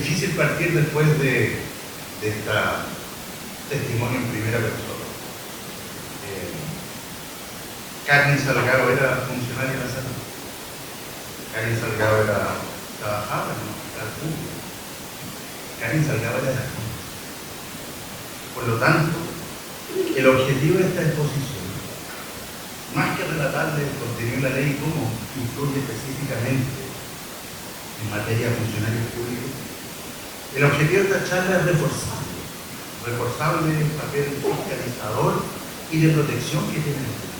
difícil partir después de este testimonio en primera persona. Carmen Salgado era funcionaria de la salud. Carmen Salgado trabajaba en un hospital público. Carmen Salgado era de la Junta. Por lo tanto, el objetivo de esta exposición, más que relatarle el contenido de la ley y cómo influye específicamente en materia de funcionarios públicos, el objetivo de esta charla es reforzarle el papel fiscalizador y de protección que tiene el Estado.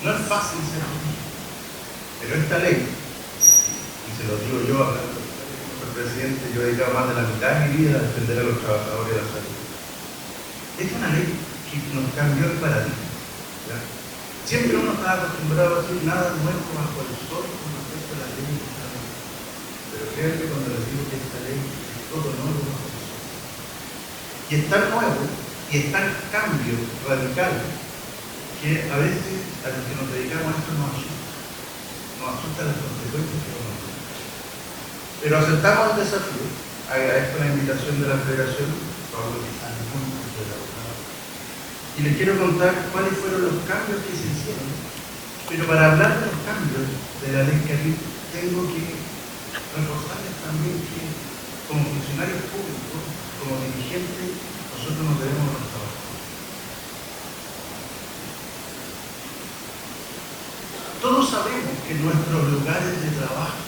No es fácil ser justo, pero esta ley, y se lo digo yo hablando con el presidente, yo he dedicado más de la mitad de mi vida a defender a los trabajadores de la salud. Es una ley que nos cambió el paradigma. ¿Ya? Siempre uno está acostumbrado a decir nada nuevo bajo el sol con respecto a la ley de salud. Pero créanme cuando les digo que esta ley es todo nuevo bajo el sol. Y es tan nuevo y es tan cambio radical que a veces a los que nos dedicamos a esto nos asusta las consecuencias que vamos a tener. Pero aceptamos el desafío, agradezco la invitación de la Federación, Pablo quizás muy de la abogada, y les quiero contar cuáles fueron los cambios que se hicieron. Pero para hablar de los cambios de la ley Caril, tengo que reforzarles también que como funcionarios públicos, como dirigentes, nosotros nos debemos a los trabajadores. Todos sabemos que nuestros lugares de trabajo,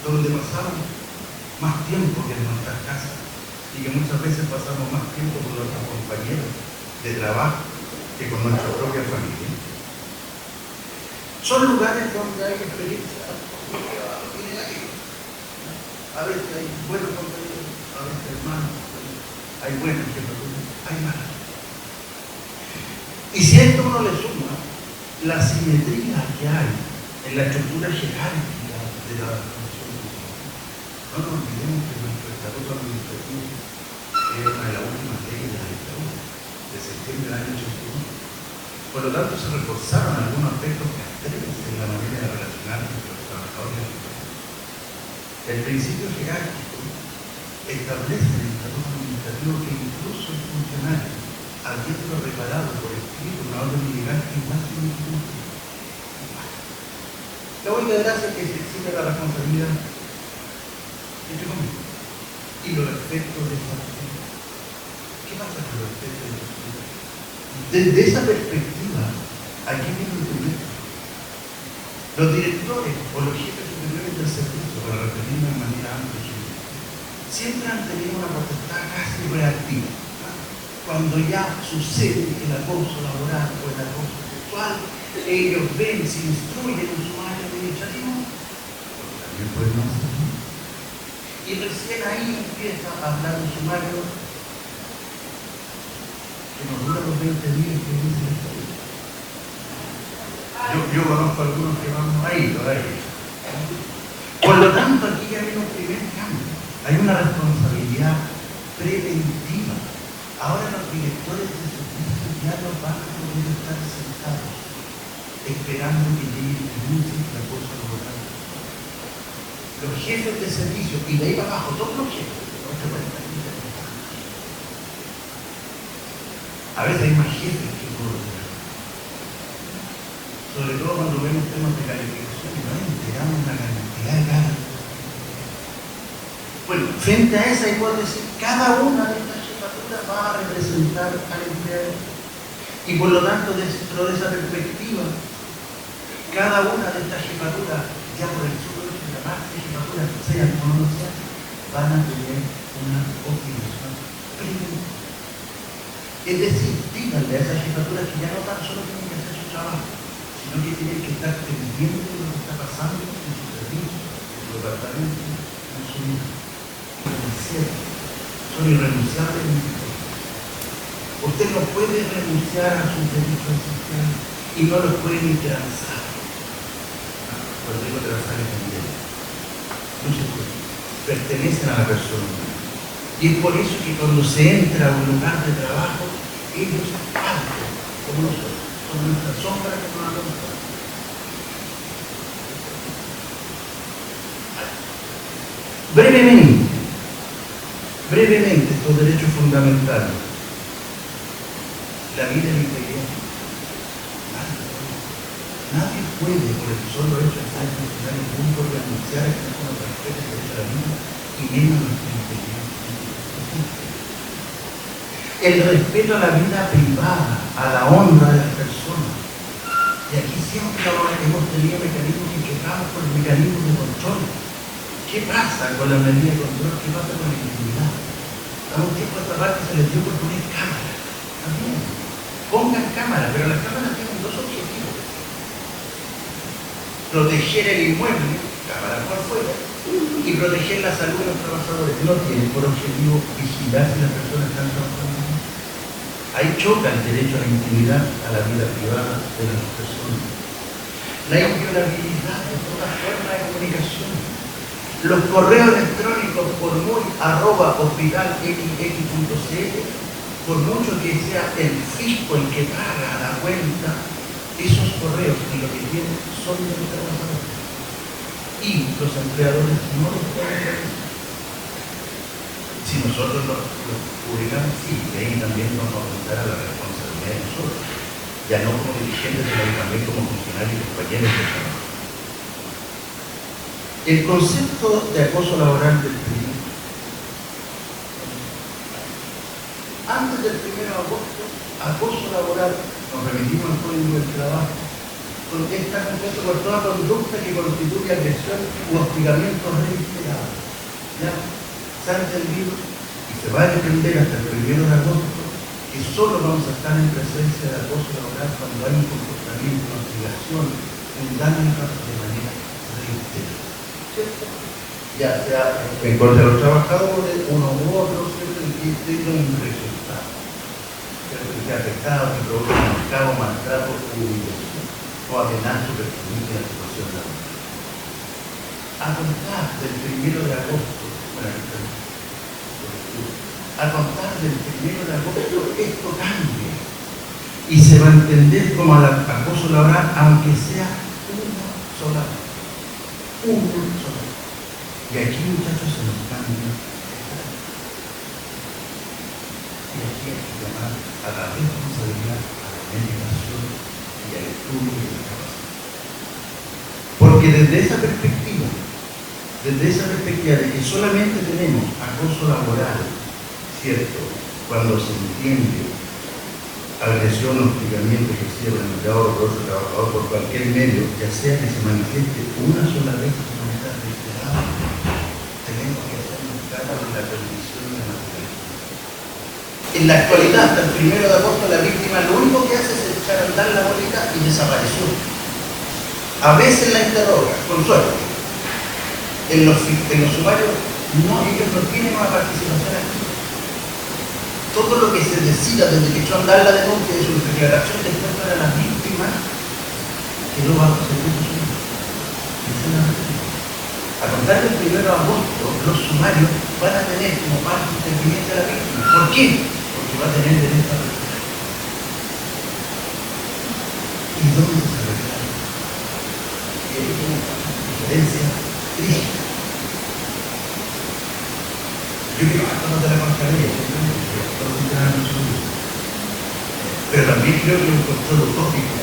donde pasamos más tiempo que en nuestras casas, y que muchas veces pasamos más tiempo con nuestros compañeros de trabajo que con nuestra propia familia, son lugares donde hay experiencias negativas. A veces hay buenos compañeros, a veces hay malos compañeros, hay buenos jefaturas, hay malos. Y si a esto uno le suma la simetría que hay en la estructura jerárquica de la función pública, no nos olvidemos que nuestro estatuto administrativo es una de las últimas leyes de la dictadura, de septiembre del año 81. Por lo tanto, se reforzaron algunos aspectos castrenses en la manera de relacionarse entre los trabajadores y los trabajadores. El principio jerárquico establece en el estatuto administrativo que incluso el funcionario, habiendo reparado por escrito una orden ilegal, igual tiene que cumplir. La única gracia es que se exige la responsabilidad, entre comillas, y los efectos de esa ley. ¿Qué pasa con los efectos de esa ley? Desde esa perspectiva, aquí viene el problema. Los directores o los jefes superiores del servicio, para referirme de manera amplia, siempre han tenido una potestad casi reactiva. Cuando ya sucede el acoso laboral o el acoso sexual, ellos ven, se instruyen en su área administrativa, porque también pueden no hacerlo. Y recién ahí empieza a hablar un sumario que nos dura los 20 días que dice la historia. Yo conozco a algunos que vamos a ir todavía. Por lo tanto, aquí ya viene un primer cambio. Hay una responsabilidad preventiva. Ahora los directores de servicios ya no van a poder estar sentados esperando que llegue el denuncie y la cosa laboral. Los jefes de servicio, y de ahí para abajo, todos los jefes, a veces hay más jefes que coordinadores. Sobre todo cuando vemos temas de calificación y nos enteramos una cantidad de caras. Bueno, frente a esa hipótesis, cada una de estas jefaturas va a representar al empleado. Y por lo tanto, dentro de esa perspectiva, cada una de estas jefaturas, ya por el solo hecho de llamarse jefaturas, sean o no sean, van a tener una obligación preventiva. Es decir, díganle a esas jefaturas que ya no tan solo tienen que hacer su trabajo, sino que tienen que estar pendientes de lo que está pasando en su servicio, en su departamento, en su vida. Son irrenunciables. Usted no puede renunciar a sus derechos esenciales y no los puede ni transar. Cuando digo transar es también. No se puede. Pertenecen a la persona. Y es por eso que cuando se entra a un lugar de trabajo, ellos parten como nosotros, como nuestra sombra que nos acompaña. brevemente, estos derechos fundamentales. La vida y la integridad. Nadie puede, por el solo hecho de ser funcionario público, renunciar a que no respete el derecho a la vida y menos nuestra integridad. El respeto a la vida privada, a la honra de las personas. Y aquí siempre hemos tenido mecanismos que chocamos con los mecanismos de control. ¿Qué pasa con la medida de control? ¿Qué pasa con la intimidad? A un tiempo a esta parte se les dio por poner cámaras. También. Pongan cámaras, pero las cámaras tienen dos objetivos. Proteger el inmueble, cámaras por fuera, y proteger la salud de los trabajadores. No tienen por objetivo vigilar si las personas están trabajando. Ahí choca el derecho a la intimidad, a la vida privada de las personas. La inviolabilidad de toda forma de comunicación. Los correos electrónicos, por muy @hospitalxx.cl, por mucho que sea el fisco el que paga la cuenta, esos correos y lo que tienen son de los trabajadores. Y los empleadores no los pueden realizar. Si nosotros los publicamos, sí, de ahí también nos vamos a aumentar a la responsabilidad de nosotros, ya no como dirigentes, sino también como funcionarios y compañeros de trabajo. El concepto de acoso laboral del primer. Antes del 1 de agosto, acoso laboral, nos remitimos al Código del Trabajo, donde está compuesto por toda conducta que constituye agresión u hostigamiento reiterado. ¿Ya? Se ha entendido y se va a defender hasta el 1 de agosto que solo vamos a estar en presencia de acoso laboral cuando hay un comportamiento, una obligación, un daño de manera reiterada. ¿Cierto? Ya sea en contra de los trabajadores, uno u otro, ¿cierto? Y que tenga un resultado. ¿Cierto? Que sea afectado, que provoque un maltrato, maltrato o humillación, o amenaza o perjudique la situación laboral. A contar del 1 de agosto, a contar del 1 de agosto, esto cambia y se va a entender como acoso laboral, aunque sea una sola vez. Una sola vez. Y aquí, muchachos, se nos cambia. Y aquí hay que llamar a la responsabilidad, a la mediación y al estudio y a la capacidad. Porque desde esa perspectiva de que solamente tenemos acoso laboral, ¿cierto? Cuando se entiende agresión o hostigamiento ejercido en el empleador o por otro trabajador por cualquier medio, ya sea que se manifieste una sola vez de manera reiterada, tenemos que hacernos cargo de la condición de la naturaleza. En la actualidad, hasta el 1 de agosto, la víctima lo único que hace es echar a andar la bolita y desapareció. A veces la interroga, con suerte. En los sumarios, ellos no tienen una participación activa. Todo lo que se decida desde que echó a andar la denuncia de su declaración después para las víctimas quedó bajo secreto sumario. A contar del 1 de agosto, los sumarios van a tener como parte interviniente a la víctima. ¿Por qué? Porque va a tener derecho a reclamar. ¿Y dónde se reclama? Y hay una diferencia triste. Yo creo que no te la contaría, pero también creo que un control utópico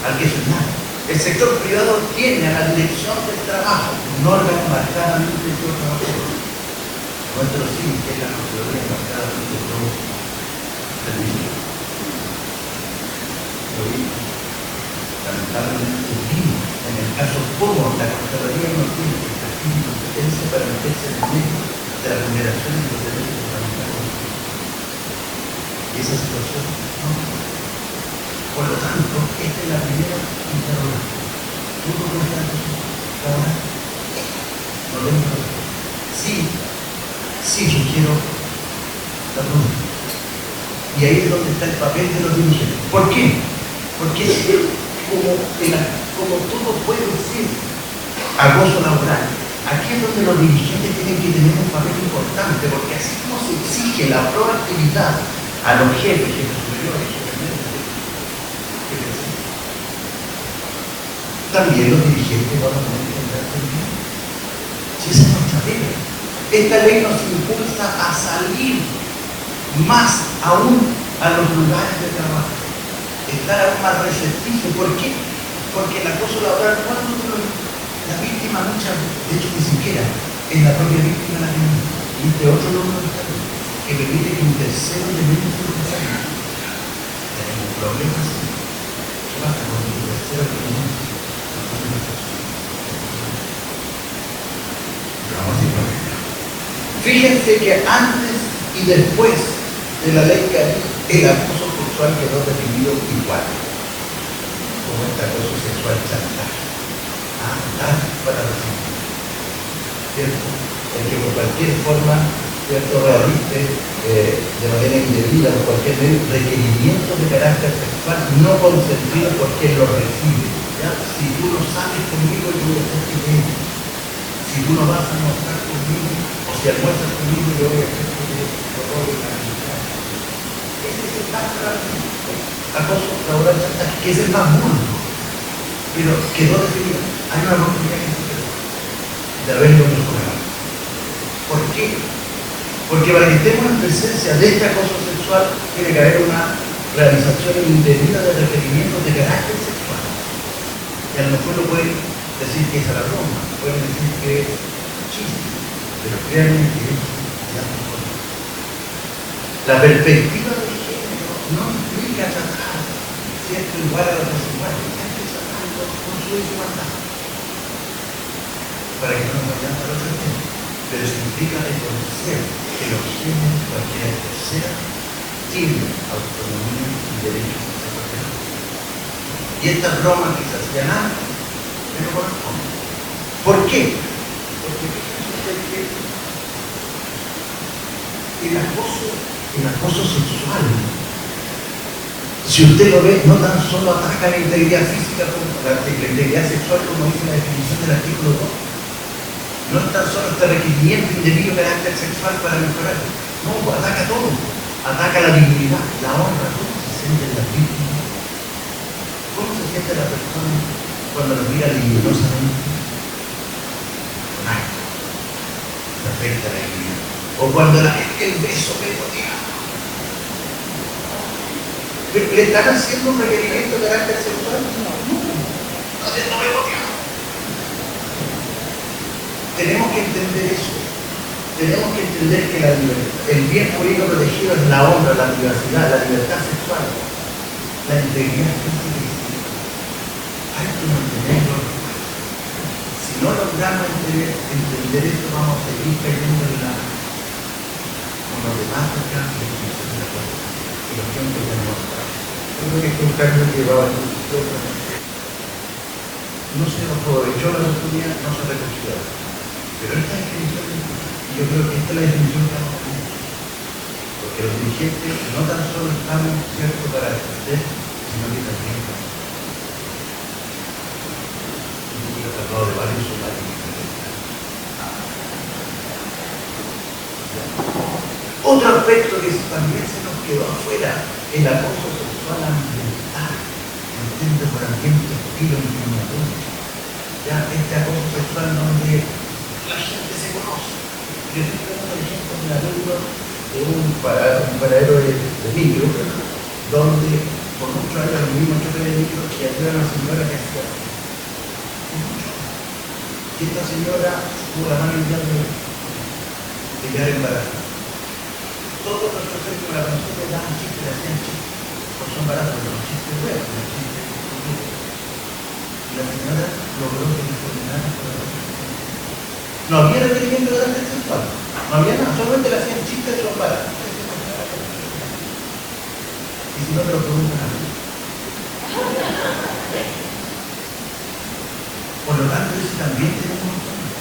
al que sumar. El sector privado tiene a la dirección del trabajo un órgano marcadamente de los trabajadores. Nuestro sí, que es la Procuraduría marcadamente de los servicios. Lamentablemente vimos en el caso como la Procuraduría no tiene competencia para meterse en el medio de la vulneración de los derechos fundamentales. Y esa situación no. Por lo tanto, esta es la primera interrogación. ¿Tú no puedes ahora? No tengo respuesta. Sí sugiero la pregunta. Y ahí es donde está el papel de los dirigentes. ¿Por qué? Porque como todo puede ser acoso laboral, aquí es donde los dirigentes tienen que tener un papel importante, porque así como se exige la proactividad a los jefes superiores, también los dirigentes van a tener que entrar también. Si esa es nuestra pega. Esta ley nos impulsa a salir más aún a los lugares de trabajo, estar aún más receptivos. ¿Por qué? Porque el acoso laboral, la víctima muchas, de hecho ni siquiera es la propia víctima la que y este otro número que permite que un tercero denuncie un tercero. Tenemos problemas. ¿Qué pasa con un tercero que denuncia? Fíjense que antes y después de la ley Carí, el acoso sexual quedó definido igual, como este acoso sexual chantaje. Dar para recibir, ¿cierto? El que por cualquier forma, ¿cierto?, realice de manera indebida o cualquier medio requerimientos de carácter sexual no consentido por quien lo recibe. ¿Ya? Si tú no sales conmigo, yo voy a hacer que te. Si tú no vas a almorzar conmigo, o si almuerzas conmigo, yo voy a hacer que te robe la amistad. Ese es el acoso laboral chantaje, que es el más burdo, pero quedó definido. Hay una oportunidad de haberlo mejorado. ¿Por qué? Porque para que estemos en presencia de este acoso sexual tiene que haber una realización indebida de requerimientos de carácter sexual. Y a lo mejor lo pueden decir que es a la broma, pueden decir que es chiste, pero créanme que es la mejor. La perspectiva de género no implica tratar cierto igual a los desiguales, hay que tratarlo con su igualdad. Para que no nos vayamos a los extremos, pero significa reconocer que los géneros, cualquier tercera, tienen autonomía y derechos a ser respetados. Y estas bromas que se hacían antes, no corresponden. ¿Por qué? Porque fíjense que el acoso sexual, si usted lo ve, no tan solo ataca la integridad física, como la integridad sexual, como dice la definición del artículo 2. No es tan solo este requerimiento indebido de carácter sexual para mejorar. No, ataca todo. Ataca la dignidad, la honra. ¿Cómo se siente la víctima? ¿Cómo se siente la persona cuando lo mira libidinosamente? Con acto. Se afecta la dignidad. O cuando el beso pegoteado. ¿Le están haciendo un requerimiento de carácter sexual? No. Haciendo pegoteado. Tenemos que entender eso. Tenemos que entender que el bien jurídico protegido es la honra, la privacidad, la libertad sexual, la integridad física y psíquica. Hay que mantenerlo. Si no logramos entender esto, vamos a seguir cayendo en la monotemática y la definición de la cosa. Y los tiempos ya no están. Yo creo que es un cambio que va a no se aprovechó la oportunidad, no se recogió. Pero esta definición, yo creo que esta es la definición que vamos a tener. Porque los dirigentes no tan solo estamos, ¿cierto?, para defender, sino que también para. Yo he tratado de varios horarios diferentes. Otro aspecto que también se nos quedó afuera, el acoso sexual ambiental, entiende por ambiente estilo intimidatorio. Ya este acoso sexual donde la gente se conoce. Yo estoy hablando de ejemplo de la lengua de un paradero de micro, donde por muchos años los mismos choques de micro y había una señora que hacía mucho. Y esta señora tuvo la mano enviando de quedar embarazada. Todos los choferes que la conocían le daban chistes, le hacían chistes, por son baratos, pero los chistes buenos, los chistes duros. Y la señora logró que le condenaran por la cosa. No había requerimiento de carácter sexual, no había nada, solamente le hacían chistes de los baratos. Y si no te lo preguntan a mí. Por lo tanto, eso también tenemos un problema.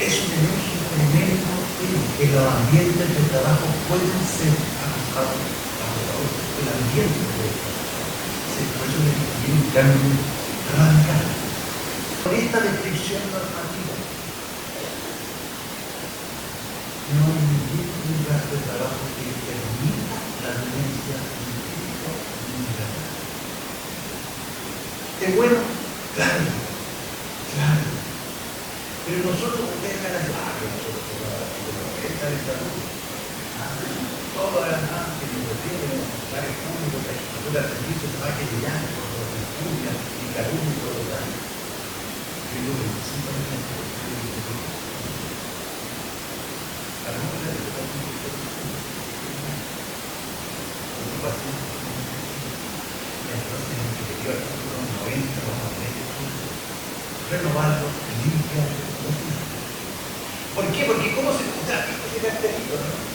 Eso tenemos un elemento en los ambientes de trabajo pueden ser acosados bajo el ambiente de trabajo. Por eso tiene un cambio radical. Con esta descripción normativa, no hay ningún lugar de trabajo que permita la violencia física ni verbal. ¿Es bueno? Claro. Pero nosotros, ustedes van a decir, que nosotros bienestar y salud. Todas las que nos refieren a los hospitales públicos, la estructura de servicios de máquinas de llanto, los estudios y cariño y todo lo demás. Yo digo 25%. A lo mejor le entonces en el interior, unos 90, unos 90, renovarlo, limpiar. ¿Por qué? Porque cómo se caracteriza, ¿no?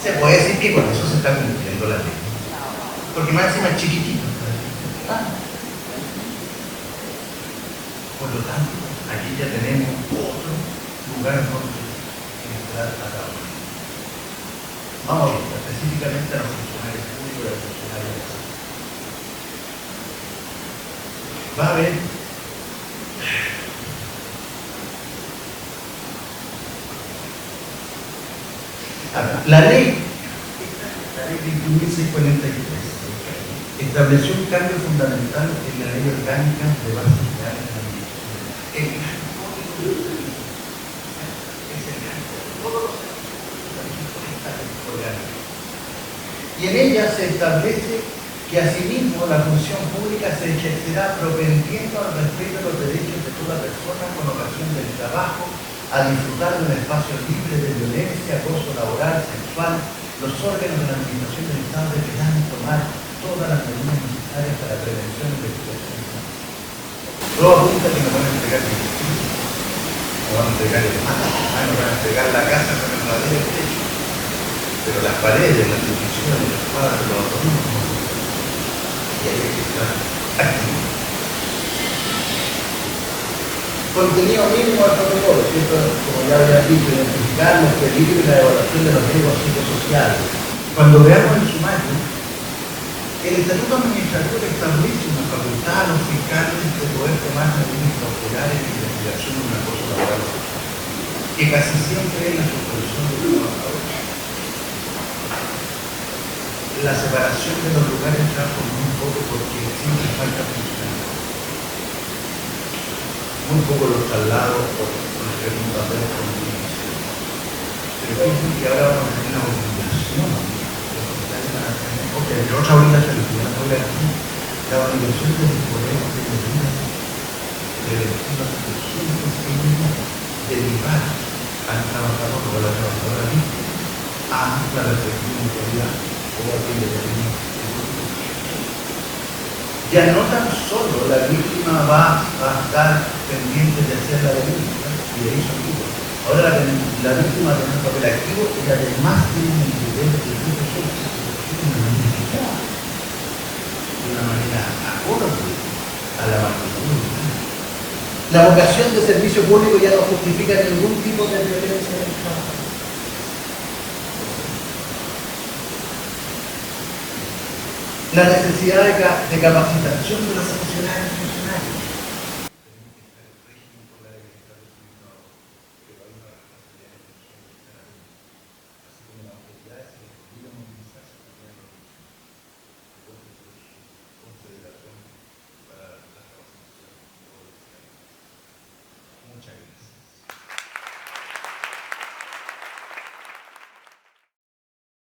Se puede decir que con eso se está cumpliendo la ley, porque más encima es chiquitito. Por lo tanto, aquí ya tenemos otro lugar donde entrar a trabajar. Vamos a ver específicamente a los funcionarios públicos y a los funcionarios de la salud. Va a haber la ley 21.643 estableció un cambio fundamental en la ley orgánica de bases legales de la administración. Y en ella se establece que asimismo la función pública se ejercerá propendiendo al respeto de los derechos de toda persona con ocasión del trabajo, a disfrutar de un espacio libre de violencia, acoso laboral, sexual. Los órganos de la administración del Estado deberán tomar todas las medidas necesarias para la prevención y investigación. Todo apunta que nos van a entregar nos van a entregar el mar, nos van a entregar la casa con el madera y el techo, pero las paredes, las instituciones, los cuadros, los adornos, y ahí hay que estar activos. Contenido mínimo al protocolo, ¿cierto? Como ya había dicho, identificar los peligros y la evaluación de los riesgos psicosociales. Cuando veamos el sumario, el Estatuto Administrativo establece una facultad a los fiscales de poder tomar medidas cautelares en investigación de una cosa laboral o sexual, que casi siempre es la supervisión de los trabajadores. La separación de los lugares de trabajo muy poco porque siempre falta funcionamiento. Muy poco los traslados por los preguntas de comunicación. Pero fíjense que ahora vamos a tener una obligación, porque otra obligación, la obligación de disponer de medidas preventivas urgentes que derivar al trabajador o a la trabajadora víctima a la respectiva autoridad o a quien determine. Ya no tan solo la víctima va a estar pendiente de hacer la denuncia y de hizo activo. Ahora la víctima tiene un papel activo y además tiene un nivel de protección de una manera acorde a la magnitud. La vocación de servicio público ya no justifica ningún tipo de violencia en el trabajo. La necesidad de capacitación de los funcionarios y funcionarios. Muchas gracias.